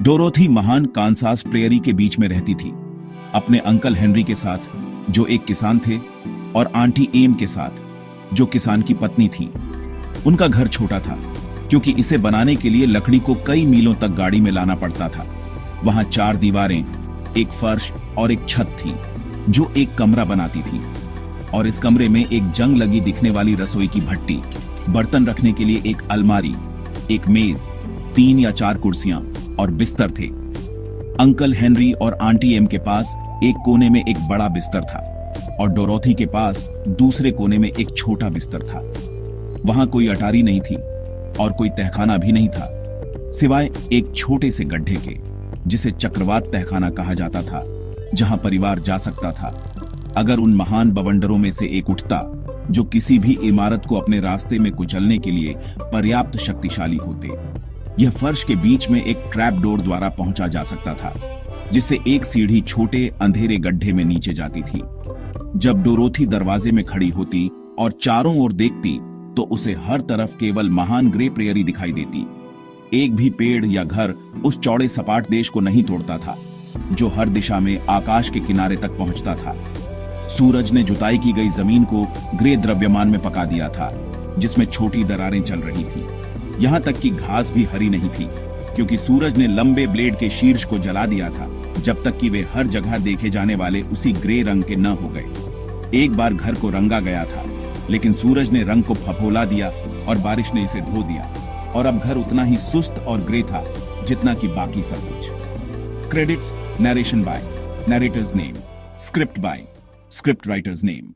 Dorothy महान Kansas prairie के बीच में रहती थी, अपने अंकल हेनरी के साथ जो एक किसान थे और आंटी एम के साथ जो किसान की पत्नी थी। उनका घर छोटा था क्योंकि इसे बनाने के लिए लकड़ी को कई मीलों तक गाड़ी में लाना पड़ता था। वहां 4 दीवारें, एक फर्श और एक छत थी जो एक कमरा बनाती थी, और इस कमरे में एक जंग लगी दिखने वाली रसोई की भट्टी, बर्तन रखने के लिए एक अलमारी, एक मेज, 3 या 4 कुर्सियां और बिस्तर थे। अंकल हेनरी और आंटी एम के पास एक कोने में एक बड़ा बिस्तर था और डोरोथी के पास दूसरे कोने में एक छोटा बिस्तर था। वहां कोई अटारी नहीं थी और कोई तहखाना भी नहीं था, सिवाय एक छोटे से गड्ढे के जिसे चक्रवात तहखाना कहा जाता था, जहां परिवार जा सकता था अगर उन महान बवंडरों में से एक उठता जो किसी भी इमारत को अपने रास्ते में कुचलने के लिए पर्याप्त शक्तिशाली होते। यह फर्श के बीच में एक ट्रैप डोर द्वारा पहुंचा जा सकता था, जिससे एक सीढ़ी छोटे अंधेरे गड्ढे में नीचे जाती थी। जब डोरोथी दरवाजे में खड़ी होती और चारों ओर देखती तो उसे हर तरफ केवल महान ग्रे प्रेयरी दिखाई देती। एक भी पेड़ या घर उस चौड़े सपाट देश को नहीं तोड़ता था जो हर दिशा में आकाश के किनारे तक पहुंचता था। सूरज ने जुताई की गई जमीन को ग्रे द्रव्यमान में पका दिया था, जिसमें छोटी दरारें चल रही थी। यहां तक कि घास भी हरी नहीं थी, क्योंकि सूरज ने लंबे ब्लेड के शीर्ष को जला दिया था जब तक कि वे हर जगह देखे जाने वाले उसी ग्रे रंग के न हो गए। एक बार घर को रंगा गया था, लेकिन सूरज ने रंग को फफोला दिया और बारिश ने इसे धो दिया, और अब घर उतना ही सुस्त और ग्रे था जितना कि बाकी सब कुछ। Credits, narration by, narrator's name, script by, script writer's name.